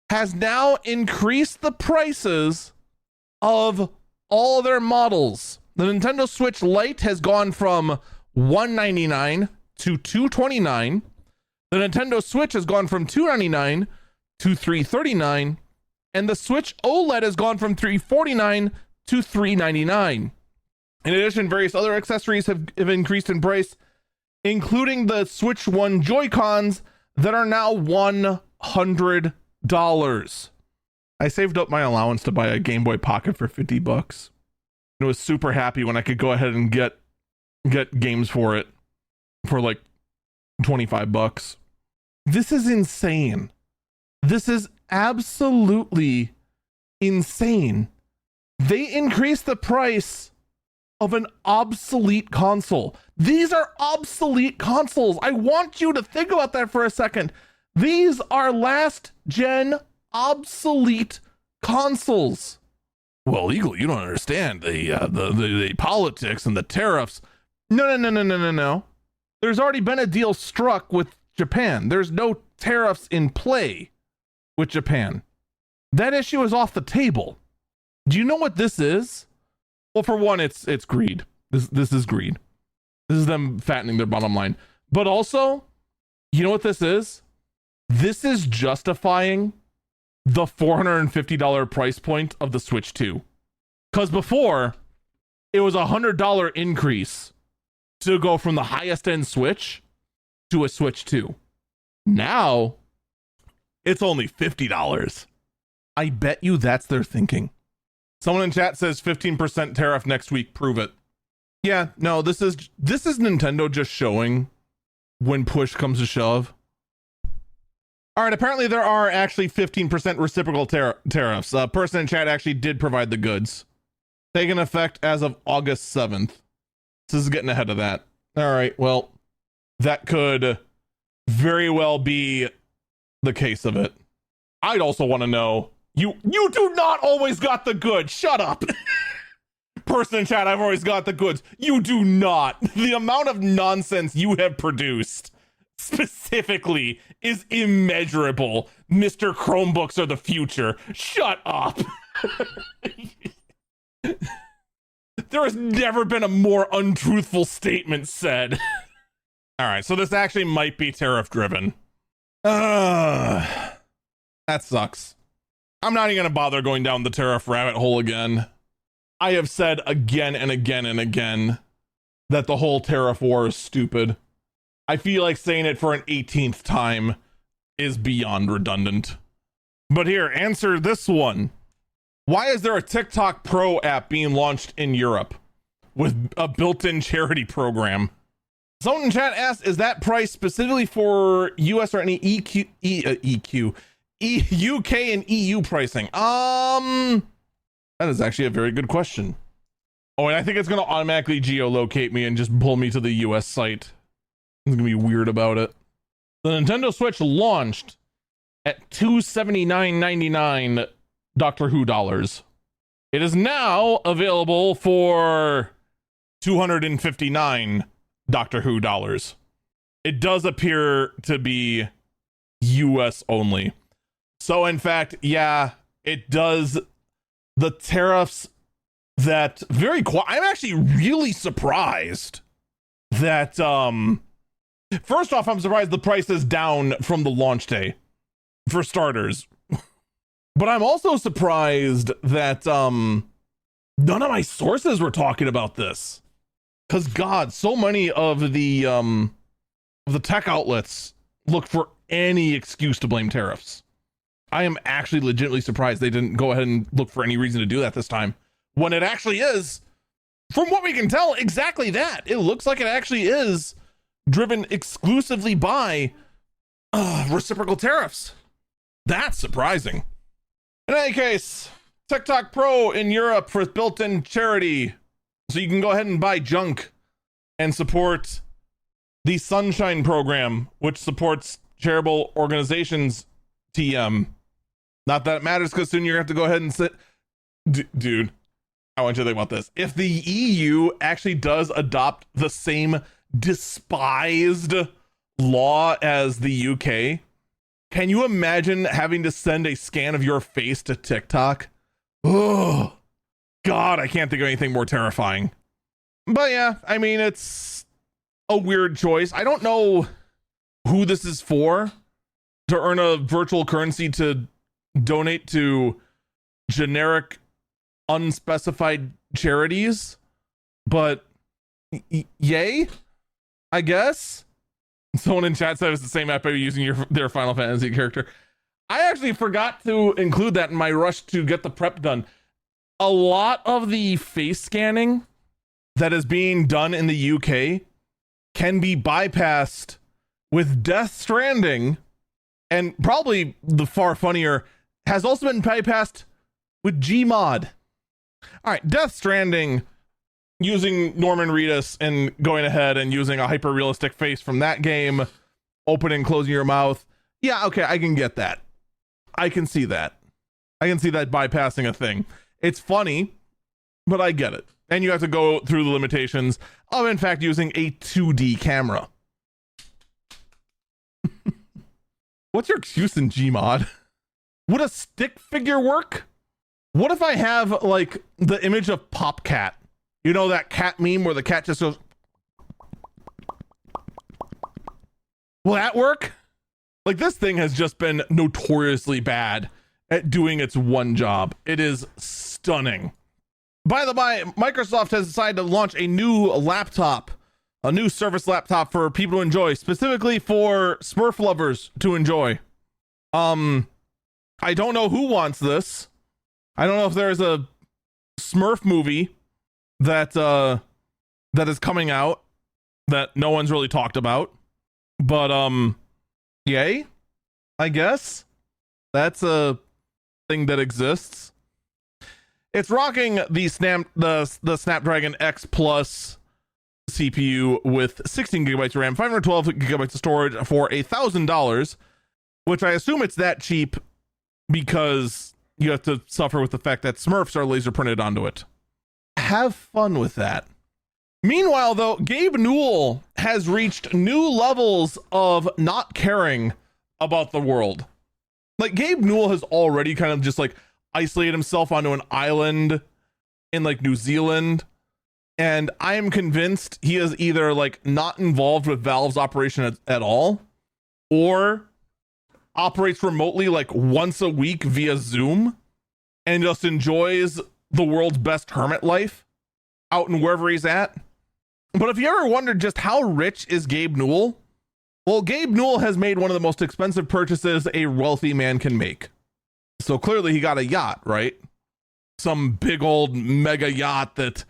has now increased the prices of all their models. The Nintendo Switch Lite has gone from $199 to $229. The Nintendo Switch has gone from $299 to $339, and the Switch OLED has gone from $349 to $399. In addition, various other accessories have increased in price, including the Switch One Joy-Cons that are now $100. I saved up my allowance to buy a Game Boy Pocket for $50. I was super happy when I could go ahead and get games for it for like $25. This is insane. This is absolutely insane. They increased the price of an obsolete console. These are obsolete consoles. I want you to think about that for a second. These are last gen obsolete consoles. Well, Eagle, you don't understand the politics and the tariffs. No. There's already been a deal struck with Japan. There's no tariffs in play with Japan. That issue is off the table. Do you know what this is? Well, for one, it's greed. This is greed. This is them fattening their bottom line. But also, you know what this is? This is justifying the $450 price point of the Switch 2. Because before, it was a $100 increase to go from the highest end Switch to a Switch 2. Now, it's only $50. I bet you that's their thinking. Someone in chat says 15% tariff next week. Prove it. Yeah, no, this is Nintendo just showing when push comes to shove. All right, apparently there are actually 15% reciprocal tariffs. A person in chat actually did provide the goods. Taking effect as of August 7th. This is getting ahead of that. All right, well, that could very well be the case of it. I'd also want to know, you do not always got the goods. Shut up. Person in chat, I've always got the goods. You do not. The amount of nonsense you have produced specifically is immeasurable. Mr. Chromebooks are the future. Shut up. There has never been a more untruthful statement said. All right, so this actually might be tariff driven. That sucks. I'm not even gonna bother going down the tariff rabbit hole again. I have said again and again and again that the whole tariff war is stupid. I feel like saying it for an 18th time is beyond redundant. But here, answer this one. Why is there a TikTok Pro app being launched in Europe with a built-in charity program? Someone in chat asked, is that price specifically for US or any UK and EU pricing? That is actually a very good question. Oh, and I think it's going to automatically geolocate me and just pull me to the US site. I'm going to be weird about it. The Nintendo Switch launched at $279.99 Doctor Who dollars. It is now available for $259 Doctor Who dollars. It does appear to be US only. So in fact, yeah, it does. The tariffs that I'm actually really surprised that first off, I'm surprised the price is down from the launch day for starters. But I'm also surprised that none of my sources were talking about this. Cause God, so many of the tech outlets look for any excuse to blame tariffs. I am actually legitimately surprised they didn't go ahead and look for any reason to do that this time, when it actually is, from what we can tell, exactly that. It looks like it actually is driven exclusively by reciprocal tariffs. That's surprising. In any case, TikTok Pro in Europe for built-in charity, so you can go ahead and buy junk and support the Sunshine Program, which supports charitable organizations. TM. Not that it matters, because soon you're going to have to go ahead and sit. Dude, I want you to think about this. If the EU actually does adopt the same despised law as the UK, can you imagine having to send a scan of your face to TikTok? Oh, God, I can't think of anything more terrifying. But yeah, I mean, it's a weird choice. I don't know who this is for, to earn a virtual currency to donate to generic, unspecified charities, but yay, I guess. Someone in chat said it's the same app using their Final Fantasy character. I actually forgot to include that in my rush to get the prep done. A lot of the face scanning that is being done in the UK can be bypassed with Death Stranding, and probably the far funnier, has also been bypassed with Gmod. All right, Death Stranding using Norman Reedus and going ahead and using a hyper realistic face from that game, opening and closing your mouth. Yeah, okay, I can get that. I can see that. I can see that bypassing a thing. It's funny, but I get it. And you have to go through the limitations of, in fact, using a 2D camera. What's your excuse in Gmod? Would a stick figure work? What if I have, like, the image of Popcat? You know that cat meme where the cat just goes... Will that work? Like, this thing has just been notoriously bad at doing its one job. It is stunning. By the by, Microsoft has decided to launch a new laptop, a new Surface laptop for people to enjoy, specifically for Smurf lovers to enjoy. I don't know who wants this. I don't know if there's a Smurf movie that is coming out that no one's really talked about, but yay, I guess that's a thing that exists. It's rocking the Snapdragon X Plus CPU with 16 gigabytes of RAM, 512 gigabytes of storage for $1,000, which I assume it's that cheap because you have to suffer with the fact that Smurfs are laser printed onto it. Have fun with that. Meanwhile, though, Gabe Newell has reached new levels of not caring about the world. Like, Gabe Newell has already kind of just like isolated himself onto an island in like New Zealand, and I am convinced he is either like not involved with Valve's operation at all, or operates remotely like once a week via Zoom and just enjoys the world's best hermit life out in wherever he's at. But if you ever wondered just how rich is Gabe Newell, well, Gabe Newell has made one of the most expensive purchases a wealthy man can make. So clearly he got a yacht, right? Some big old mega yacht that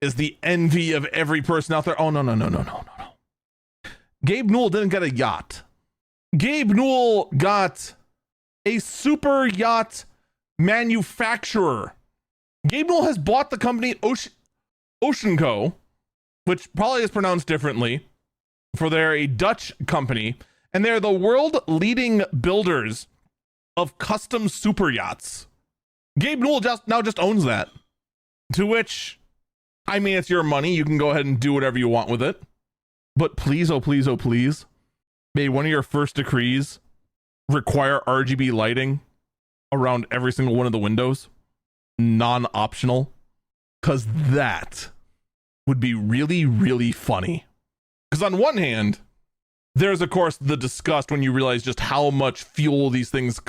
is the envy of every person out there. Oh, no. Gabe Newell didn't get a yacht. Gabe Newell got a super yacht manufacturer. Gabe Newell has bought the company Oceanco, which probably is pronounced differently, for they're a Dutch company, and they're the world leading builders of custom super yachts. Gabe Newell just owns that. To which, I mean, it's your money. You can go ahead and do whatever you want with it. But please, oh please, oh please, may one of your first decrees require RGB lighting around every single one of the windows. Non-optional. Because that would be really, really funny. Because on one hand, there's of course the disgust when you realize just how much fuel these things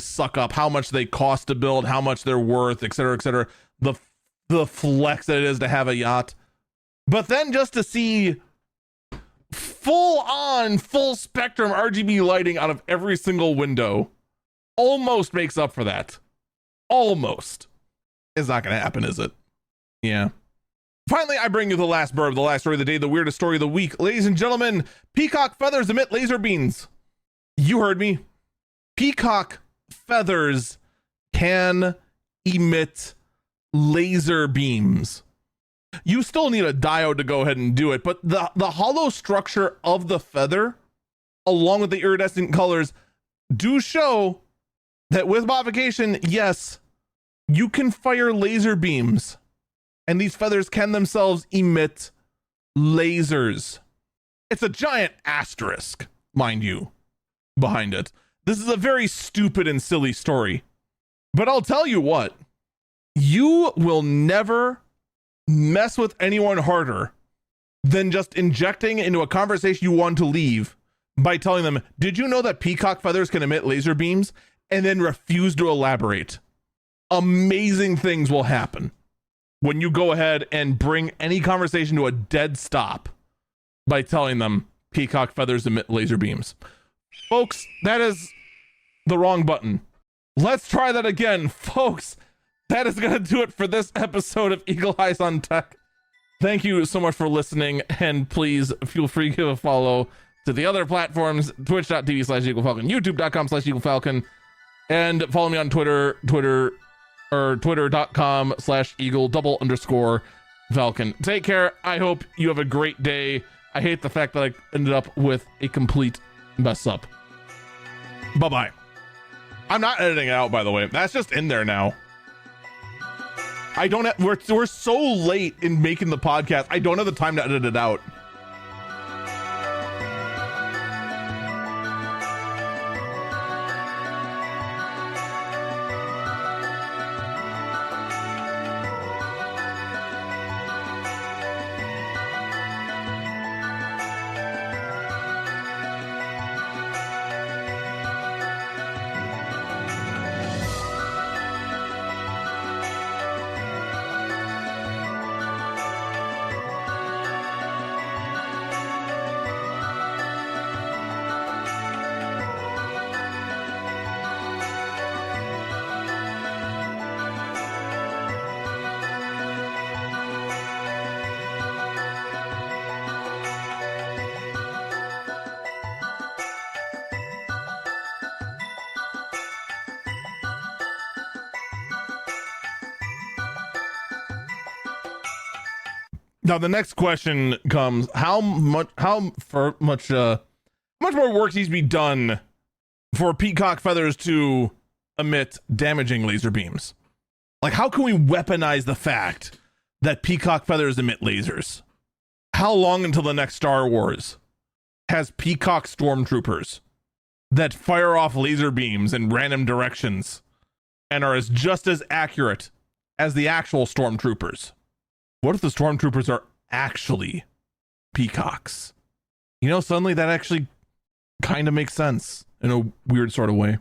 suck up, how much they cost to build, how much they're worth, etc., etc. The flex that it is to have a yacht. But then just to see full spectrum RGB lighting out of every single window almost makes up for that. Almost. It's not going to happen, is it? Yeah. Finally, I bring you the last burb, the last story of the day, the weirdest story of the week. Ladies and gentlemen, peacock feathers emit laser beams. You heard me. Peacock feathers can emit laser beams. You still need a diode to go ahead and do it, but the hollow structure of the feather, along with the iridescent colors, do show that with modification, yes, you can fire laser beams. And these feathers can themselves emit lasers. It's a giant asterisk, mind you, behind it. This is a very stupid and silly story. But I'll tell you what, you will never mess with anyone harder than just injecting into a conversation you want to leave by telling them, did you know that peacock feathers can emit laser beams? And then refuse to elaborate. Amazing things will happen when you go ahead and bring any conversation to a dead stop by telling them peacock feathers emit laser beams. Folks, that is the wrong button. Let's try that again. Folks, that is going to do it for this episode of Eagle Eyes on Tech. Thank you so much for listening, and please feel free to give a follow to the other platforms, twitch.tv/EagleFalcon, youtube.com/EagleFalcon, and follow me on Twitter, twitter.com/Eagle__. Falcon. Take care. I hope you have a great day. I hate the fact that I ended up with a complete mess up. Bye-bye. I'm not editing it out, by the way. That's just in there now. I don't have, we're so late in making the podcast. I don't have the time to edit it out. Now the next question comes: how much more work needs to be done for peacock feathers to emit damaging laser beams? Like, how can we weaponize the fact that peacock feathers emit lasers? How long until the next Star Wars has peacock stormtroopers that fire off laser beams in random directions and are just as accurate as the actual stormtroopers? What if the stormtroopers are actually peacocks? You know, suddenly that actually kind of makes sense in a weird sort of way.